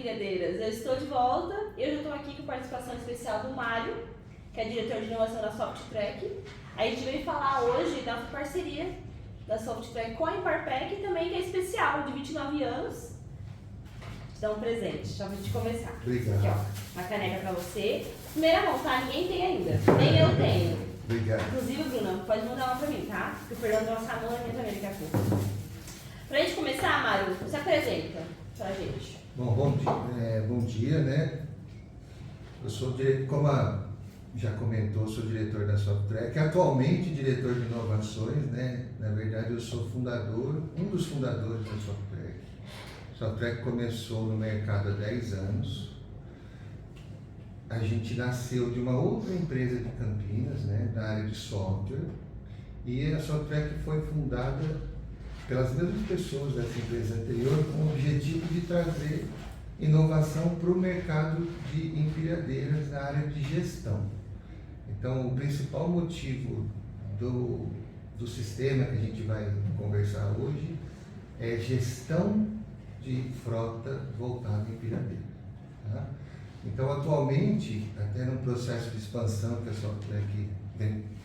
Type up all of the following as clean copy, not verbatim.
Empilhadeiras. Eu estou de volta e eu já estou aqui com participação especial do Mário, que é diretor de inovação da Softrack. A gente veio falar hoje da parceria da Softrack com a Imparpec e também que é especial, de 29 anos. Te dar um presente, só pra gente começar. Obrigado. Aqui, ó, uma caneca pra você. Primeira mão, tá? Ninguém tem ainda. Nem eu tenho. Obrigado. Inclusive, Bruna, pode mandar uma pra mim, tá? Porque o Fernando vai lançar a mão também daqui a pouco. Pra gente começar, Mário, se apresenta pra gente. Bom dia, né? Eu sou diretor, como já comentou, sou diretor da Softrack, atualmente diretor de inovações, né? Na verdade, eu sou fundador, um dos fundadores da Softrack. A Softrack começou no mercado há 10 anos. A gente nasceu de uma outra empresa de Campinas, né? Na área de software. E a Softrack foi fundada pelas mesmas pessoas dessa empresa anterior, com o objetivo de trazer inovação para o mercado de empilhadeiras na área de gestão. Então, o principal motivo do sistema que a gente vai conversar hoje é gestão de frota voltada em empilhadeira. Tá? Então, atualmente, até no processo de expansão que a Softrack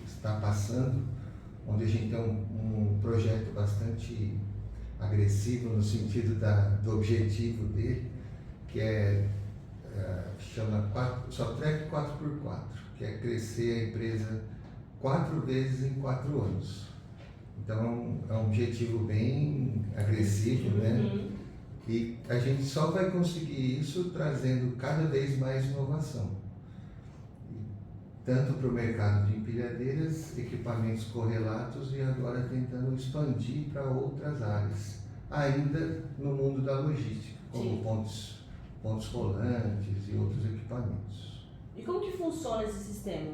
está passando, onde a gente tem um projeto bastante agressivo no sentido do objetivo dele, que chama Softrack 4x4, que é crescer a empresa 4 vezes em 4 anos. Então é um objetivo bem agressivo, né? E a gente só vai conseguir isso trazendo cada vez mais inovação. Tanto para o mercado de empilhadeiras, equipamentos correlatos e agora tentando expandir para outras áreas, ainda no mundo da logística, como pontos rolantes e outros equipamentos. E como que funciona esse sistema?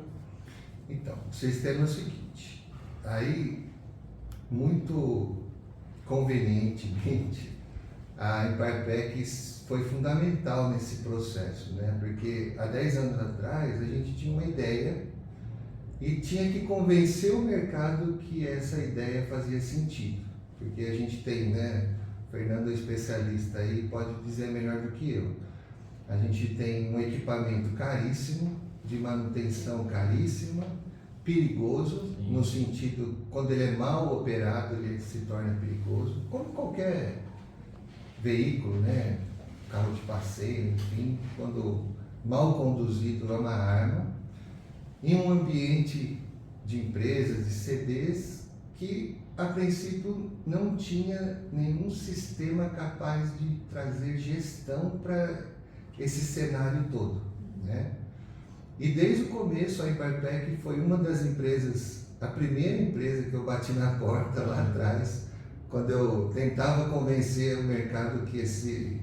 Então, o sistema é o seguinte, aí muito convenientemente a Imparpec foi fundamental nesse processo, né? Porque há 10 anos atrás a gente tinha uma ideia e tinha que convencer o mercado que essa ideia fazia sentido. Porque a gente tem, né? O Fernando é especialista aí, pode dizer melhor do que eu. A gente tem um equipamento caríssimo, de manutenção caríssima, perigoso, no sentido, quando ele é mal operado, ele se torna perigoso, como qualquer veículo, né? Carro de passeio, enfim, quando mal conduzido é uma arma, em um ambiente de empresas, de CDs, que a princípio não tinha nenhum sistema capaz de trazer gestão para esse cenário todo, né? E desde o começo a Imparpec foi uma das empresas, a primeira empresa que eu bati na porta lá atrás, quando eu tentava convencer o mercado que esse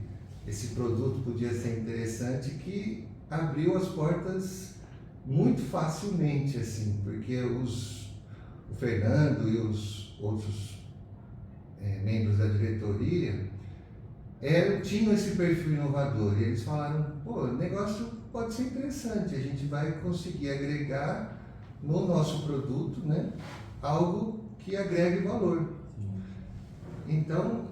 produto podia ser interessante, que abriu as portas muito facilmente, assim, porque o Fernando e os outros membros da diretoria tinham esse perfil inovador e eles falaram, pô, o negócio pode ser interessante, a gente vai conseguir agregar no nosso produto, né, algo que agregue valor. Então,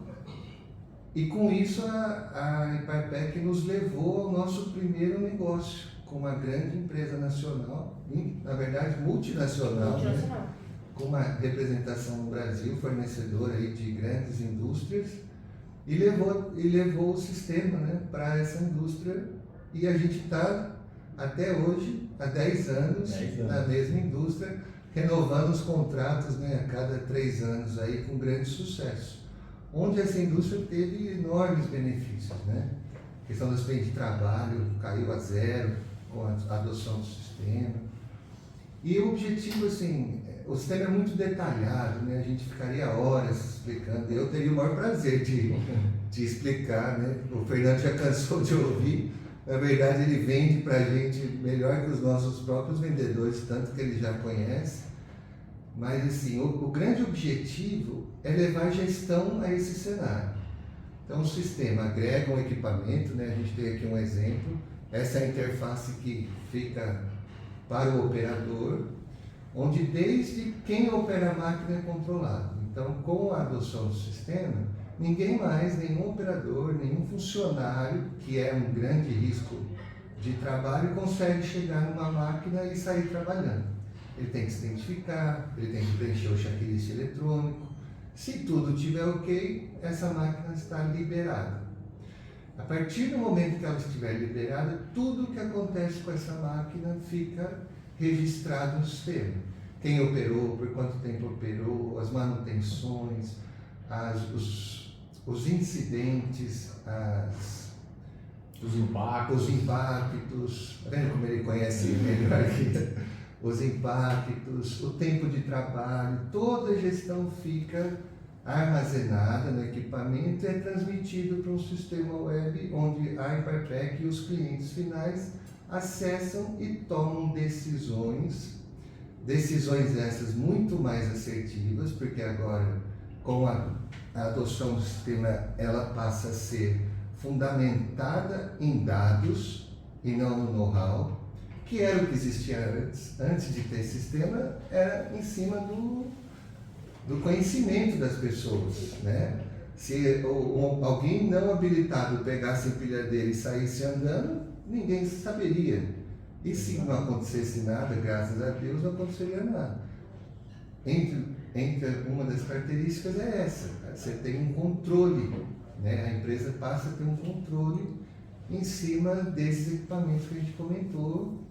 e com isso a Imparpec nos levou ao nosso primeiro negócio, com uma grande empresa nacional, na verdade multinacional, né? Com uma representação no Brasil, fornecedora aí de grandes indústrias, e levou o sistema, né, para essa indústria, e a gente está até hoje, há 10 anos, na mesma indústria, renovando os contratos, né, a cada 3 anos aí, com grande sucesso. Onde essa indústria teve enormes benefícios, né? A questão do acidente de trabalho caiu a zero com a adoção do sistema. E o objetivo, assim, o sistema é muito detalhado, né? A gente ficaria horas explicando. Eu teria o maior prazer de explicar, né? O Fernando já cansou de ouvir. Na verdade, ele vende para a gente melhor que os nossos próprios vendedores, tanto que ele já conhece. Mas, assim, o grande objetivo é levar gestão a esse cenário. Então, o sistema agrega um equipamento, né? A gente tem aqui um exemplo. Essa é a interface que fica para o operador, onde desde quem opera a máquina é controlado. Então, com a adoção do sistema, ninguém mais, nenhum operador, nenhum funcionário, que é um grande risco de trabalho, consegue chegar numa máquina e sair trabalhando. Ele tem que se identificar, ele tem que preencher o checklist eletrônico. Se tudo estiver ok, essa máquina está liberada. A partir do momento que ela estiver liberada, tudo que acontece com essa máquina fica registrado no sistema. Quem operou, por quanto tempo operou, as manutenções, os incidentes, os impactos. Tá vendo como ele conhece melhor aqui? Os impactos, o tempo de trabalho, toda a gestão fica armazenada no equipamento e é transmitido para um sistema web onde a Imparpack e os clientes finais acessam e tomam decisões essas muito mais assertivas, porque agora com a adoção do sistema ela passa a ser fundamentada em dados e não no know-how, que era o que existia antes de ter sistema, era em cima do conhecimento das pessoas, né? Se alguém não habilitado pegasse a empilhadeira e saísse andando, ninguém saberia. E se não acontecesse nada, graças a Deus, não aconteceria nada. Entre uma das características é essa, você tem um controle, né? A empresa passa a ter um controle em cima desses equipamentos que a gente comentou,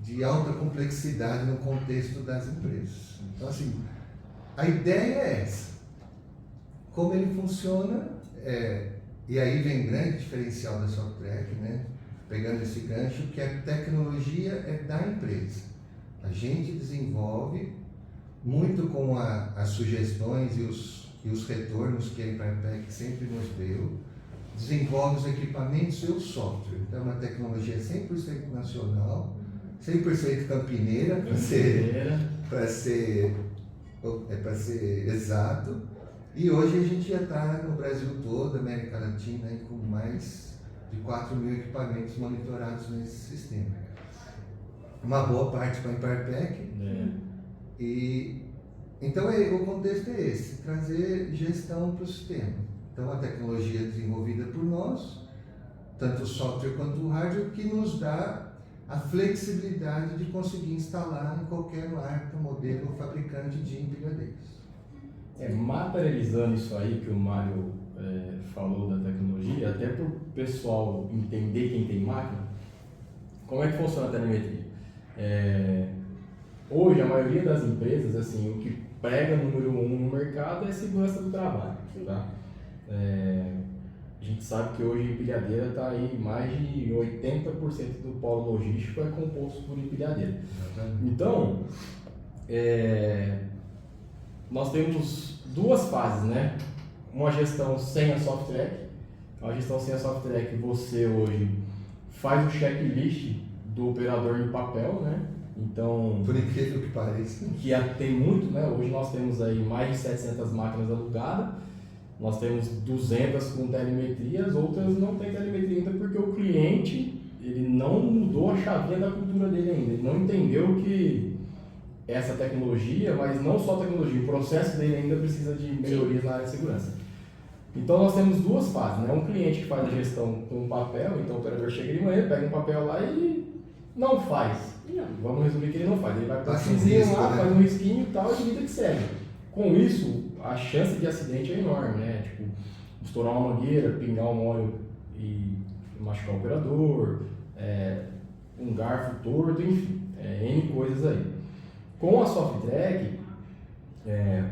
de alta complexidade no contexto das empresas. Então, assim, a ideia é essa. Como ele funciona, e aí vem o grande diferencial da Softrec, né? Pegando esse gancho, que a tecnologia é da empresa. A gente desenvolve muito com as sugestões e os retornos que a Imparpack sempre nos deu, desenvolve os equipamentos e o software. Então, é uma tecnologia 100% nacional, 100% campineira, para ser exato. E hoje a gente já está no Brasil todo, América Latina, aí, com mais de 4.000 equipamentos monitorados nesse sistema. Uma boa parte com a Imparpack. Então o contexto é esse, trazer gestão para o sistema. Então a tecnologia é desenvolvida por nós, tanto o software quanto o hardware, que nos dá a flexibilidade de conseguir instalar em qualquer marca, modelo ou fabricante de empilhadeiras. Materializando isso aí que o Mário falou da tecnologia, até para o pessoal entender quem tem máquina, como é que funciona a telemetria? Hoje a maioria das empresas, assim, o que prega número 1 no mercado é segurança do trabalho, tá? A gente sabe que hoje a empilhadeira está aí, mais de 80% do polo logístico é composto por empilhadeira. Então, nós temos duas fases, né? Uma gestão sem a Softrec. A gestão sem a Softrec, você hoje faz o checklist do operador no papel, né? Então, por incrível que pareça, que tem muito, né? Hoje nós temos aí mais de 700 máquinas alugadas, nós temos 200 com telemetria, as outras não tem telemetria ainda porque o cliente ele não mudou a chavinha da cultura dele ainda, ele não entendeu que essa tecnologia, mas não só a tecnologia, o processo dele ainda precisa de melhorias na área de segurança. Então nós temos duas fases, né? Um cliente que faz a gestão com papel, então o operador chega de manhã, pega um papel lá e não faz. Vamos resumir que ele não faz. Ele vai para o lá, faz um risquinho e tal, e vida que segue. Com isso, a chance de acidente é enorme, né? Tipo, estourar uma mangueira, pingar um óleo e machucar o operador, um garfo torto, enfim, N coisas aí. Com a Softrec,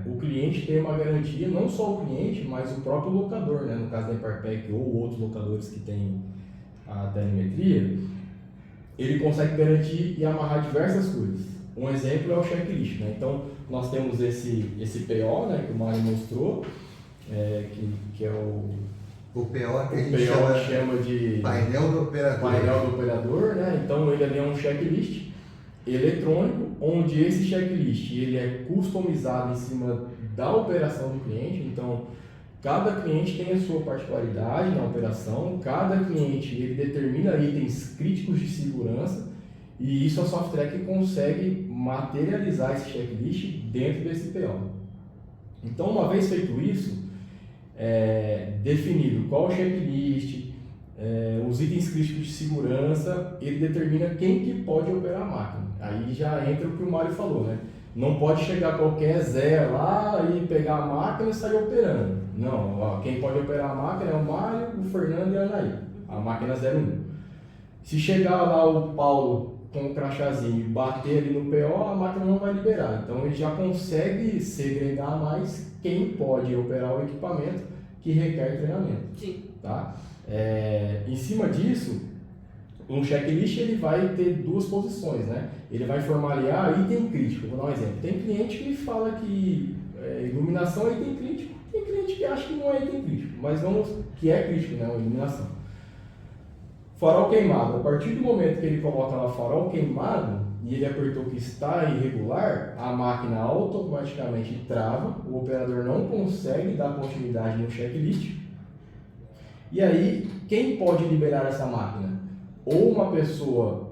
o cliente tem uma garantia, não só o cliente, mas o próprio locador, né? No caso da Imparpack ou outros locadores que têm a telemetria, ele consegue garantir e amarrar diversas coisas. Um exemplo é o checklist, né? Então, nós temos esse PO, né, que o Mário mostrou, que é o PO que a gente chama de painel do operador, né? Então, ele ali é um checklist eletrônico, onde esse checklist ele é customizado em cima da operação do cliente. Então, cada cliente tem a sua particularidade na operação, cada cliente ele determina itens críticos de segurança e isso a Softrec consegue materializar esse checklist dentro desse PO. Então, uma vez feito isso, definido qual o checklist, os itens críticos de segurança, ele determina quem que pode operar a máquina. Aí já entra o que o Mário falou, né? Não pode chegar qualquer Zé lá e pegar a máquina e sair operando. Não, ó, quem pode operar a máquina é o Mário, o Fernando e a Anaí, a máquina 01. Se chegar lá o Paulo com o crachazinho e bater ali no PO, a máquina não vai liberar. Então ele já consegue segregar mais quem pode operar o equipamento que requer treinamento. Sim. Tá? Em cima disso, um checklist ele vai ter duas posições, né? Ele vai formalizar item crítico. Vou dar um exemplo. Tem cliente que fala que iluminação é item crítico, tem cliente que acha que não é item crítico, mas vamos que é crítico, né? A iluminação. Farol queimado. A partir do momento que ele coloca lá farol queimado e ele apertou que está irregular, a máquina automaticamente trava, o operador não consegue dar continuidade no checklist. E aí, quem pode liberar essa máquina? Ou uma pessoa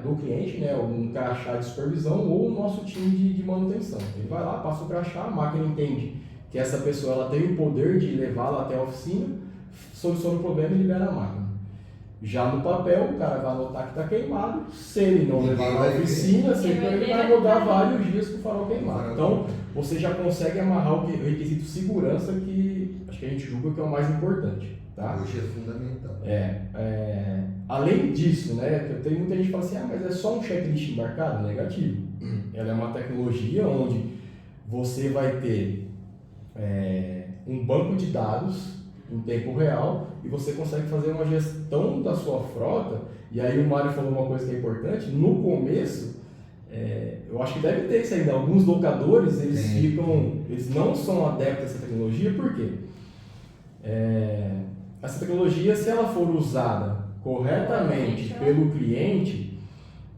do cliente, né, um crachá de supervisão, ou o nosso time de manutenção. Ele vai lá, passa o crachá, a máquina entende que essa pessoa ela tem o poder de levá-la até a oficina, soluciona o problema e libera a máquina. Já no papel, o cara vai anotar que está queimado. Se ele não levar na oficina, sempre ele vai rodar vários dias com o farol queimado. Então, você já consegue amarrar o requisito de segurança que acho que a gente julga que é o mais importante. Tá? Hoje é fundamental. Além disso, né, tem muita gente que fala assim, mas é só um checklist embarcado? Negativo. Ela é uma tecnologia onde você vai ter um banco de dados em tempo real e você consegue fazer uma gestão da sua frota. E aí o Mário falou uma coisa que é importante, no começo, eu acho que deve ter isso ainda, alguns locadores, eles não são adeptos a essa tecnologia, por quê? Essa tecnologia, se ela for usada corretamente pelo cliente,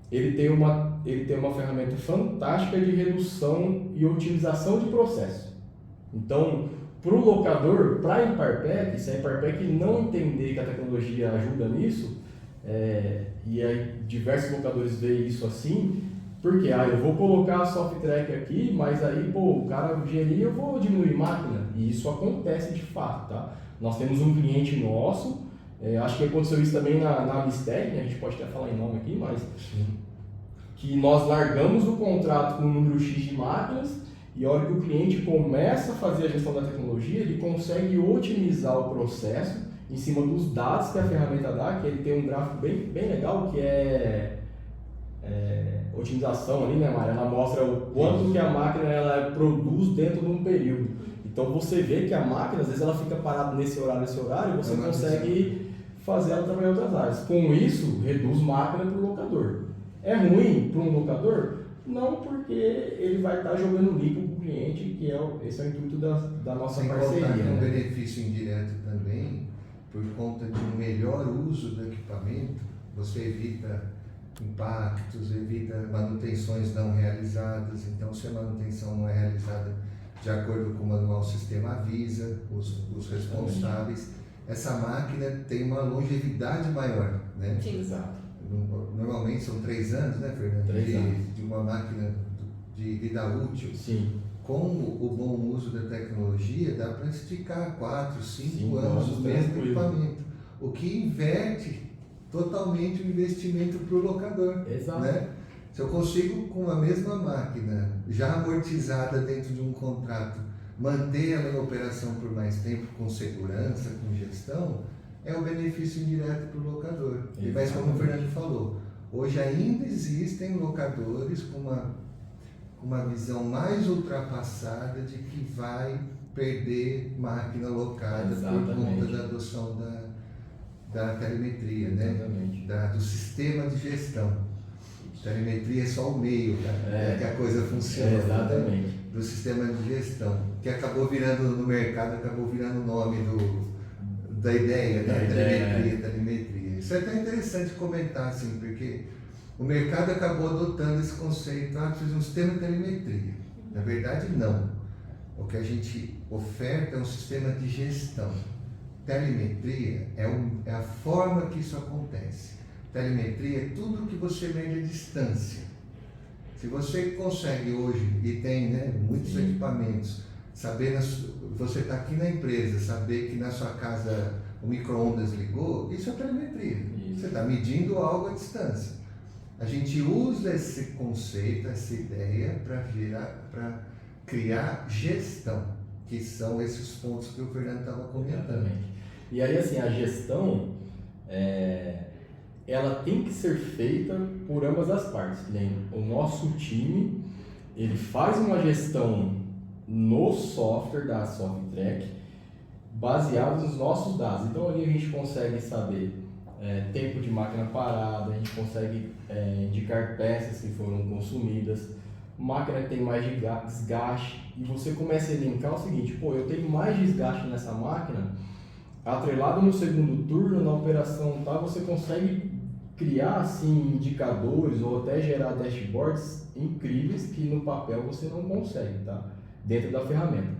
ele tem uma ferramenta fantástica de redução e otimização de processo. Então, para o locador, para a Imparpec, se a Imparpec não entender que a tecnologia ajuda nisso, e aí diversos locadores veem isso assim, porque eu vou colocar a SoftTrack aqui, mas aí o cara gerir, eu vou diminuir máquina, e isso acontece de fato, tá? Nós temos um cliente nosso, acho que aconteceu isso também na Mistec, né? A gente pode até falar em nome aqui, mas que nós largamos o contrato com um número X de máquinas e a hora que o cliente começa a fazer a gestão da tecnologia, ele consegue otimizar o processo em cima dos dados que a ferramenta dá, que ele tem um gráfico bem legal, que otimização ali, né, Mário? Ela mostra o quanto que a máquina ela produz dentro de um período. Então você vê que a máquina, às vezes ela fica parada nesse horário, e você consegue fazer ela trabalhar em outras áreas. Com isso, reduz máquina para o locador. É ruim para um locador? Não, porque ele vai estar jogando limpo para o cliente, que esse é o intuito da nossa parceria. Sem contar um benefício indireto também, por conta de um melhor uso do equipamento, você evita impactos, evita manutenções não realizadas. Então, se a manutenção não é realizada de acordo com o manual, o sistema avisa os responsáveis. Essa máquina tem uma longevidade maior, né? Sim, exato. Normalmente são 3 anos, né, Fernando? 3 anos. De uma máquina de vida útil. Sim. Com o bom uso da tecnologia, dá para esticar 4, 5 anos o mesmo equipamento. O que inverte totalmente o investimento para o locador. Exato. Né? Se eu consigo, com a mesma máquina, já amortizada dentro de um contrato, manter ela em operação por mais tempo, com segurança, com gestão, é um benefício indireto para o locador. E mas como o Fernando falou, hoje ainda existem locadores com uma visão mais ultrapassada de que vai perder máquina locada por conta da adoção da telemetria, né? Do sistema de gestão. Telemetria é só o meio, que a coisa funciona. Exatamente. Né? Do sistema de gestão, que acabou virando no mercado, acabou virando o nome da ideia, né? Telemetria. Isso é até interessante comentar, assim, porque o mercado acabou adotando esse conceito, precisa de um sistema de telemetria. Na verdade, não. O que a gente oferta é um sistema de gestão. Telemetria é a forma que isso acontece. Telemetria é tudo que você mede à distância. Se você consegue hoje, e tem muitos equipamentos, saber, você está aqui na empresa, saber que na sua casa o micro-ondas ligou, isso é telemetria. Isso. Você está medindo algo à distância. A gente usa esse conceito, essa ideia para criar gestão, que são esses pontos que o Fernando estava comentando. Exatamente. E aí, assim, a gestão, ela tem que ser feita por ambas as partes. O nosso time, ele faz uma gestão no software da Softrack, baseado nos nossos dados. Então, ali a gente consegue saber tempo de máquina parada, a gente consegue indicar peças que foram consumidas, máquina que tem mais desgaste, e você começa a elencar o seguinte: eu tenho mais desgaste nessa máquina, atrelado no segundo turno, na operação, tá? Você consegue criar assim indicadores ou até gerar dashboards incríveis que no papel você não consegue, tá? Dentro da ferramenta.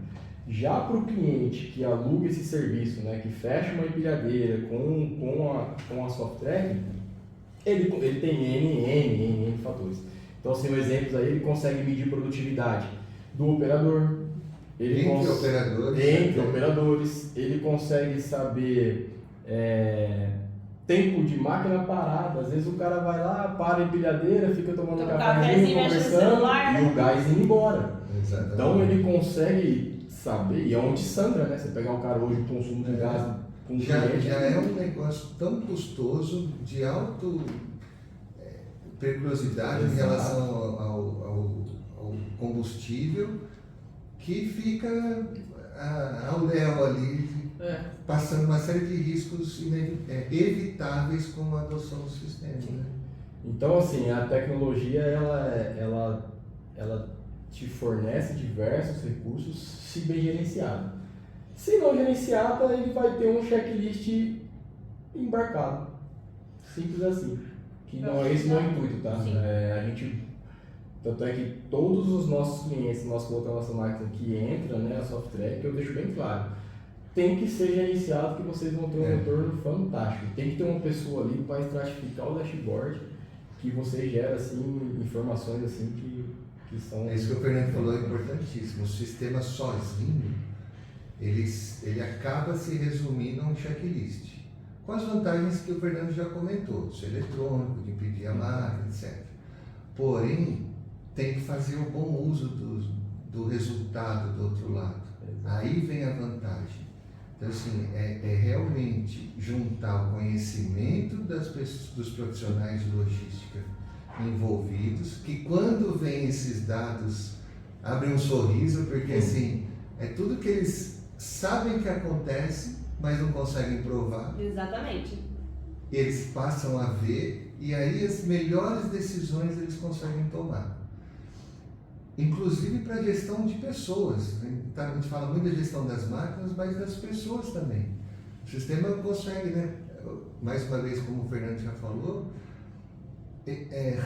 Já para o cliente que aluga esse serviço, né, que fecha uma empilhadeira com a Softrack, ele tem N fatores. Então, assim, exemplos aí, ele consegue medir produtividade do operador, entre operadores, ele consegue saber tempo de máquina parada. Às vezes o cara vai lá, para a empilhadeira, fica tomando um cafezinho, conversando e o gás indo embora. Exatamente. Então ele consegue saber, e é onde sangra, né? Você pegar um cara hoje, o consumo de gás com um cliente. Já é um negócio tão custoso, de alta periculosidade em relação ao combustível, que fica ao léu ali, passando uma série de riscos evitáveis com a adoção do sistema. Né? Então, assim, a tecnologia, ela te fornece diversos recursos se bem gerenciado. Se não gerenciada, ele vai ter um checklist embarcado. Simples assim. Que esse não é o intuito, tá? A gente, tanto é que todos os nossos clientes, nós colocamos a nossa máquina que entra, né, a Softrack, eu deixo bem claro, tem que ser gerenciado, que vocês vão ter um retorno fantástico. Tem que ter uma pessoa ali para estratificar o dashboard, que você gera assim, informações assim que são... É isso que o Fernando falou, é importantíssimo. O sistema sozinho, ele acaba se resumindo a um checklist. Com as vantagens que o Fernando já comentou, ser eletrônico, de impedir a máquina, etc. Porém, tem que fazer o bom uso do resultado do outro lado. Aí vem a vantagem. Então, assim, é realmente juntar o conhecimento dos profissionais de logística envolvidos, que quando vem esses dados, abrem um sorriso, porque assim, é tudo que eles sabem que acontece, mas não conseguem provar. Exatamente. Eles passam a ver, e aí as melhores decisões eles conseguem tomar. Inclusive para a gestão de pessoas. A gente fala muito da gestão das máquinas, mas das pessoas também. O sistema consegue, né? Mais uma vez, como o Fernando já falou,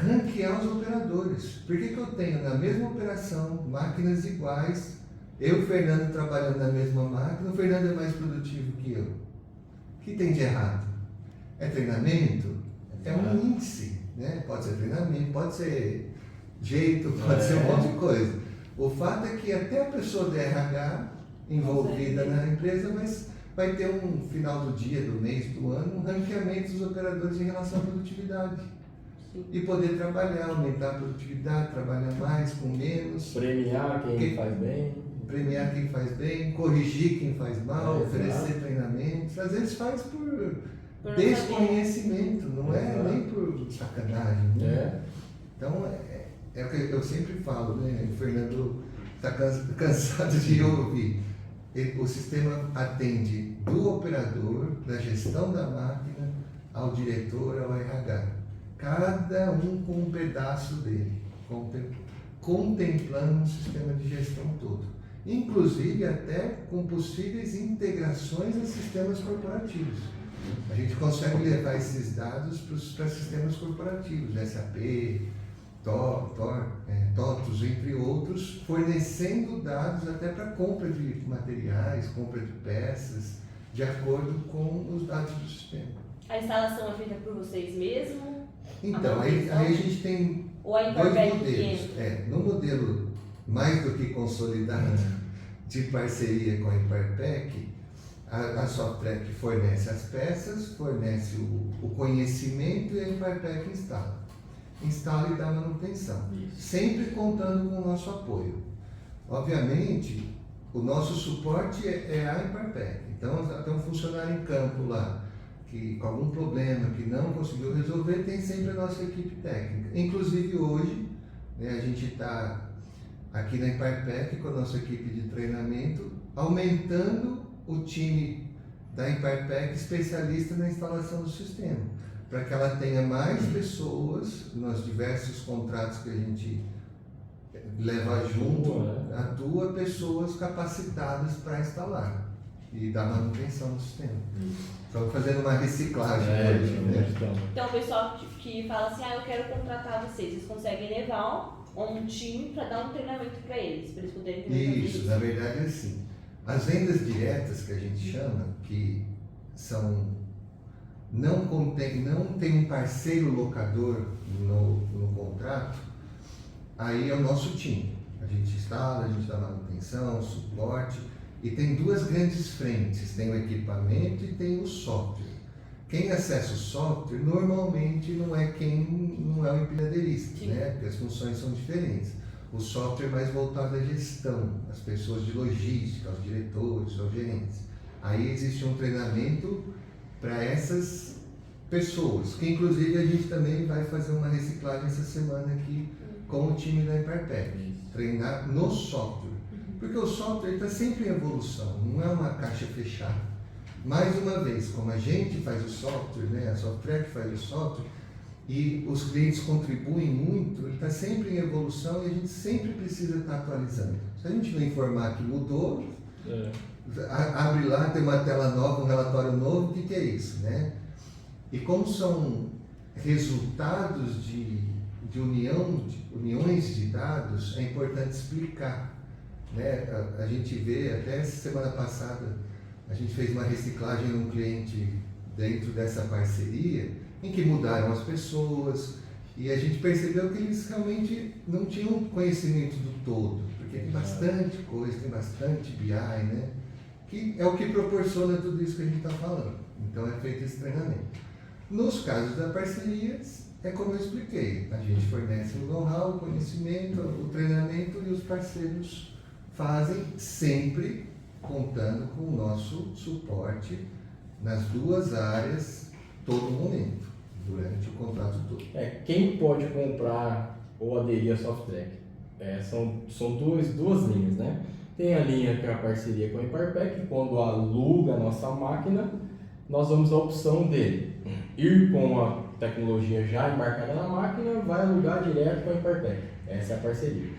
ranquear os operadores. Por que eu tenho na mesma operação máquinas iguais, eu e o Fernando trabalhando na mesma máquina, o Fernando é mais produtivo que eu? O que tem de errado? É treinamento? É um índice, né? Pode ser treinamento, pode ser jeito, pode ser um monte de coisa. O fato é que até a pessoa do RH envolvida na empresa, mas vai ter um final do dia, do mês, do ano, um ranqueamento dos operadores em relação à produtividade. Sim. E poder trabalhar, aumentar a produtividade, trabalhar mais com menos. Premiar quem faz bem. Premiar quem faz bem, corrigir quem faz mal, oferecer treinamentos. Às vezes faz por desconhecimento, não é nem por sacanagem. Né? Então, é o que eu sempre falo, né? O Fernando está cansado de ouvir. O sistema atende do operador, da gestão da máquina, ao diretor, ao RH. Cada um com um pedaço dele, contemplando um sistema de gestão todo. Inclusive até com possíveis integrações a sistemas corporativos. A gente consegue levar esses dados para sistemas corporativos, SAP, TOTUS, entre outros, fornecendo dados até para compra de materiais, compra de peças, de acordo com os dados do sistema. A instalação é feita por vocês mesmos? Então, aí a gente tem dois modelos. No modelo mais do que consolidado de parceria com a Imparpec, a Softrec fornece as peças, fornece o conhecimento e a Imparpec instala. Instala e dá manutenção, sempre contando com o nosso apoio. Obviamente, o nosso suporte é a Imparpec. Então, tem um funcionário em campo lá, que com algum problema que não conseguiu resolver, tem sempre a nossa equipe técnica. Inclusive hoje, né, a gente está aqui na Imparpec com a nossa equipe de treinamento, aumentando o time da Imparpec especialista na instalação do sistema, para que ela tenha mais pessoas nos diversos contratos que a gente leva junto, atua pessoas capacitadas para instalar e dar manutenção do sistema. Estamos fazendo uma reciclagem hoje, né? Então o pessoal que fala assim, eu quero contratar vocês conseguem levar um time para dar um treinamento para eles poderem fazer isso. Na verdade é assim. As vendas diretas que a gente chama, que são não tem um parceiro locador no contrato, aí é o nosso time. A gente instala, a gente dá manutenção, suporte, e tem duas grandes frentes, tem o equipamento e tem o software. Quem acessa o software normalmente não é o empilhadeirista, né? Porque as funções são diferentes. O software é mais voltado à gestão, às pessoas de logística, aos diretores, aos gerentes. Aí existe um treinamento para essas pessoas, que inclusive a gente também vai fazer uma reciclagem essa semana aqui com o time da Imparpec, treinar no software. Porque o software está sempre em evolução, não é uma caixa fechada. Mais uma vez, como a gente faz o software, né, a Softrec faz o software, e os clientes contribuem muito, ele está sempre em evolução e a gente sempre precisa estar atualizando. Se a gente não informar que mudou, abre lá, tem uma tela nova, um relatório novo, o que é isso, né? E como são resultados de uniões de dados, é importante explicar, né? A gente vê, até semana passada, a gente fez uma reciclagem num cliente dentro dessa parceria, em que mudaram as pessoas, e a gente percebeu que eles realmente não tinham conhecimento do todo, porque tem bastante coisa, tem bastante BI, né? Que é o que proporciona tudo isso que a gente está falando. Então é feito esse treinamento. Nos casos da parceria, é como eu expliquei, a gente fornece o know-how, o conhecimento, o treinamento, e os parceiros fazem sempre contando com o nosso suporte nas duas áreas, todo momento, durante o contrato todo. Quem pode comprar ou aderir à Softrec? São duas linhas, né? Tem a linha que é a parceria com a Imparpec, quando aluga a nossa máquina, nós vamos dar a opção dele ir com a tecnologia já embarcada na máquina, vai alugar direto com a Imparpec. Essa é a parceria.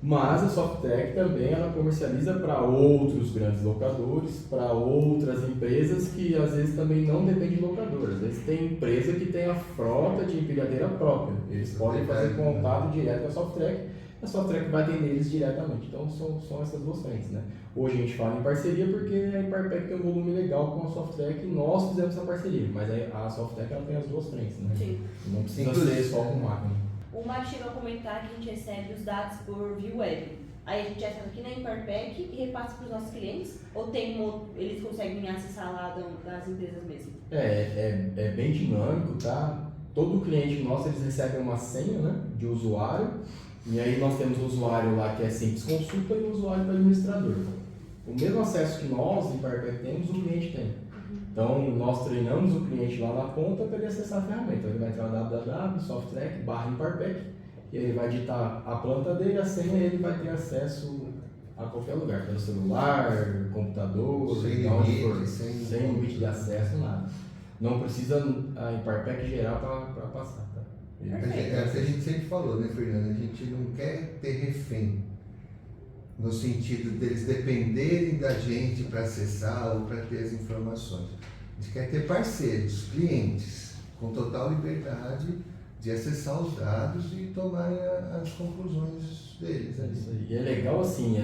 Mas a Softrec também ela comercializa para outros grandes locadores, para outras empresas que às vezes também não dependem de locadoras. Às vezes tem empresa que tem a frota de empilhadeira própria. Eles podem fazer contato direto com a Softrec, a Softrec vai atender eles diretamente. Então são essas duas frentes, né? Hoje a gente fala em parceria porque a Imparpec tem um volume legal com a Softrec e nós fizemos essa parceria. Mas a Softrec ela tem as duas frentes, né? Sim. Não precisa ser só com máquina. O Mário chegou a comentar que a gente recebe os dados por via web. Aí a gente acessa aqui na Imparpec e repassa para os nossos clientes? Ou eles conseguem acessar lá das empresas mesmo? É bem dinâmico, tá? Todo cliente nosso, eles recebem uma senha, né, de usuário. E aí nós temos o usuário lá que é simples consulta e o usuário do administrador. O mesmo acesso que nós, Imparpec, temos, o cliente tem. Então, nós treinamos o cliente lá na ponta para ele acessar a ferramenta. Então, ele vai entrar no www.softrec/Imparpec e ele vai digitar a planta dele, a senha, e ele vai ter acesso a qualquer lugar, pelo celular, computador, sem limite de acesso, nada. Não precisa a Imparpec gerar para passar. Tá? É o que a gente sempre falou, né, Fernando? A gente não quer ter refém, no sentido deles dependerem da gente para acessar ou para ter as informações. A gente quer ter parceiros, clientes, com total liberdade de acessar os dados e tomar as conclusões deles. É isso aí. E é legal assim,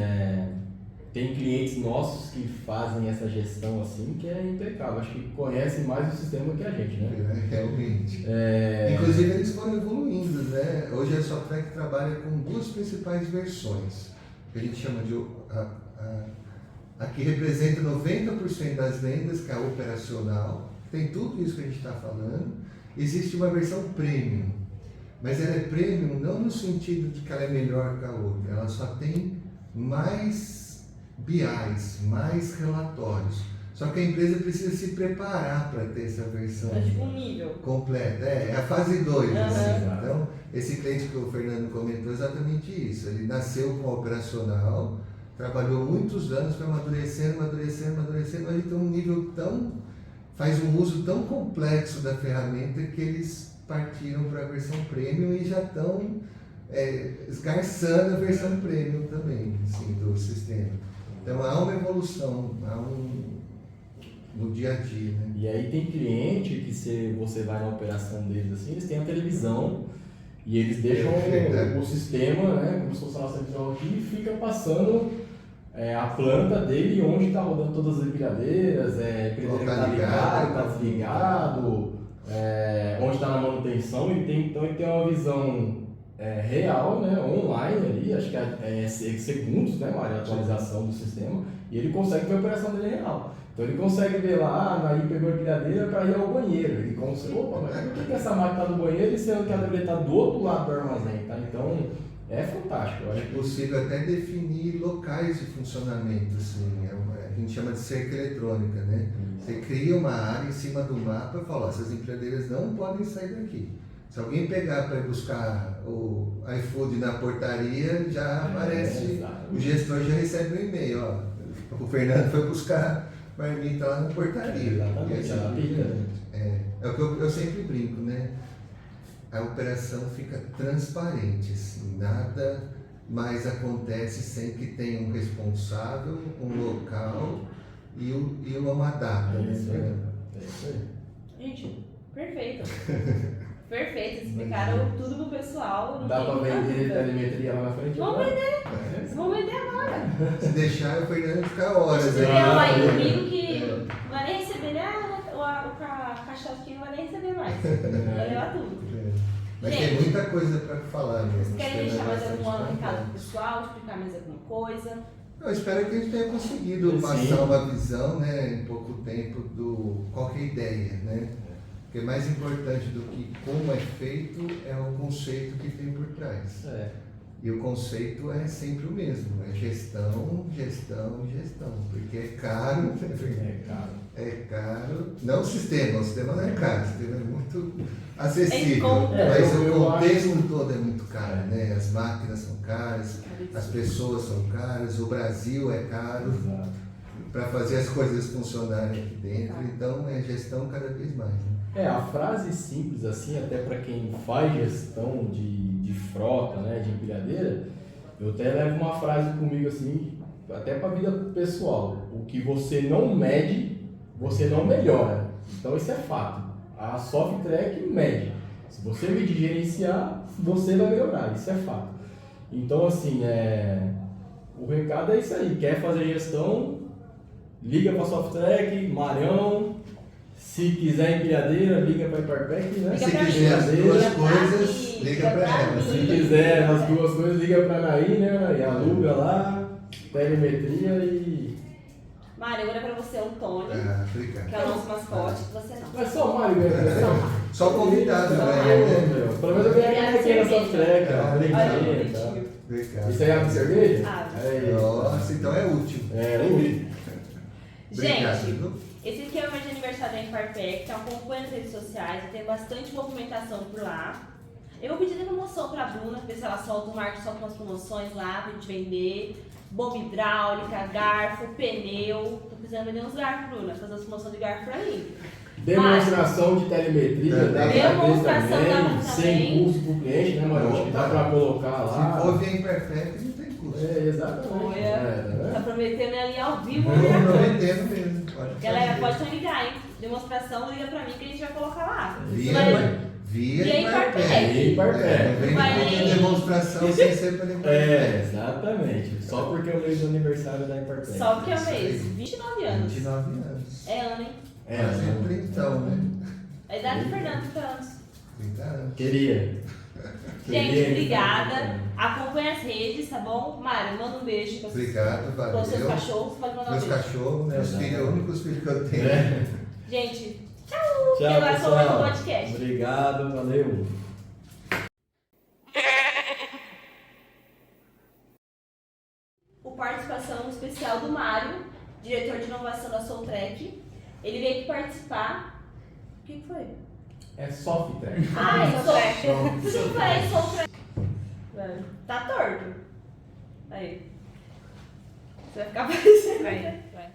tem clientes nossos que fazem essa gestão assim que é impecável. Acho que conhecem mais o sistema que a gente, né? Realmente. Inclusive eles foram evoluindo, né? Hoje a Softrec trabalha com duas principais versões, que a gente chama de Aqui representa 90% das vendas, que é a operacional. Tem tudo isso que a gente está falando. Existe uma versão premium, mas ela é premium não no sentido de que ela é melhor que a outra, ela só tem mais BIs, mais relatórios. Só que a empresa precisa se preparar para ter essa versão É tipo um nível completa. É a fase 2. Uhum. Assim. Então, esse cliente que o Fernando comentou é exatamente isso. Ele nasceu com a operacional, trabalhou muitos anos, foi amadurecendo, mas ele tem um nível tão... faz um uso tão complexo da ferramenta que eles partiram para a versão premium e já estão esgarçando a versão premium também, assim, do sistema. Então há uma evolução, no dia a dia, né? E aí tem cliente que se você vai na operação deles assim, eles têm a televisão e eles deixam o sistema, né, como se fosse a nossa televisão aqui, e fica passando a planta dele onde está rodando todas as empilhadeiras, empilhadeira que está ligado, está desligado, onde está na manutenção, então ele tem uma visão real, né, online ali, acho que é segundos, né, Mário, a atualização do sistema, e ele consegue ver a operação dele real. Então ele consegue ver lá, aí pegou a empilhadeira para ir ao banheiro. Ele consegue, opa, mas por que essa máquina está no banheiro e sendo que ela deveria estar do outro lado do armazém, tá? Então é fantástico. Eu acho É possível até definir locais de funcionamento, assim, a gente chama de cerca eletrônica, né? Você cria uma área em cima do mapa e fala, essas empilhadeiras não podem sair daqui. Se alguém pegar para buscar o iFood na portaria, já aparece, o gestor já recebe um e-mail, ó, o Fernando foi buscar marmita lá na portaria. Exatamente, é o que eu sempre brinco, né? A operação fica transparente, assim, nada mais acontece sem que tenha um responsável, um local e uma data. É isso né? aí. Gente, perfeito. Perfeito, explicaram tudo pro pessoal. Não Dá tem para muita vender dúvida. telemetria lá na frente? Vamos vender! Vamos vender agora! Se deixar, o Fernando fica horas Você tem aí. um aí comigo que não vai nem receber, né? O caixote aqui não vai nem receber mais. Vai levar tudo. Mas Gente, tem muita coisa para falar mesmo. Vocês querem deixar mais Bastante algum recado conteúdo. pro pessoal, explicar mais alguma coisa? Eu espero que a gente tenha conseguido Sim. passar uma visão, né, em pouco tempo, do qual que é a ideia, né? Porque mais importante do que como é feito é o conceito que tem por trás. E o conceito é sempre o mesmo, é gestão, gestão, gestão. Porque é caro, é caro. Não o sistema não é caro, o sistema é muito acessível. Mas o contexto todo é muito caro, né? As máquinas são caras, as pessoas são caras, o Brasil é caro para fazer as coisas funcionarem aqui dentro. Então é gestão cada vez mais. Né? A frase simples assim, até para quem faz gestão de frota, né, de empilhadeira, eu até levo uma frase comigo assim, até para a vida pessoal. O que você não mede, você não melhora. Então isso é fato. A Softrec mede. Se você medir e gerenciar, você vai melhorar. Isso é fato. Então assim, o recado é isso aí. Quer fazer gestão, liga para a Softrec, Marião. Se quiser empilhadeira, liga para a Hiperpec, né? Se quiser as duas coisas, liga para ela. Se quiser as duas coisas, liga para a Anaí, né, Anaí? Aluga lá, telemetria e... Mário, agora é pra você, Antônio, obrigado. que é o nosso mascote, você não. Mas só o Mário ganha. Só convidado, Só né? meu. Pelo menos eu ganhei aqui na Softrec, ó. Olha, Brinquinha, bonitinho. Obrigado. Isso aí abre cerveja? Abre. Nossa, então é útil. Útil. Obrigado. Gente, viu? esse aqui é o mês de aniversário da Imparpec, então acompanha nas redes sociais, tem bastante movimentação por lá. Eu vou pedir promoção pra Bruna, ver se ela solta o Marcos, solta umas promoções lá pra gente vender. Bomba hidráulica, garfo, pneu. Tô precisando vender uns garfos, Bruna, fazer uma promoção de garfo pra mim. Demonstração de telemetria, Demonstração também, dá sem também. custo pro cliente, né, Mário? Acho que dá pra colocar lá. Se for via Imperfect, não tem custo. Exatamente. Olha, tá prometendo ali ao vivo. Estou prometendo mesmo. Pode Galera, fazer. pode ligar, hein? Demonstração, liga pra mim que a gente vai colocar lá. Via Imparpec. Imparpec. Não vem Vai com nem- demonstração sem ser pela Imparpec. Exatamente. Só porque é o mês do aniversário da Imparpec. Só porque é o Isso aí. mês, 29 anos. 29 anos. É ano, hein? Quase né? 30, né? A idade do Fernando, 30 anos. 30 anos. Queria. Gente, obrigada. Acompanhe as redes, tá bom? Mário, manda um beijo pra Obrigado, valeu. os seus cachorros. Pode mandar um Meus beijo. cachorros, meus filhos, os únicos filhos que eu tenho. Gente, tchau! Tchau, E agora sou eu no pessoal. podcast. Obrigado, valeu. O participação especial do Mário, diretor de inovação da Soultrek. Ele veio aqui participar. O que foi? É Softrek. Ai, Soultrek. Tudo bem, Soultrek. Tá torto. Aí. Você vai ficar parecendo. Vai.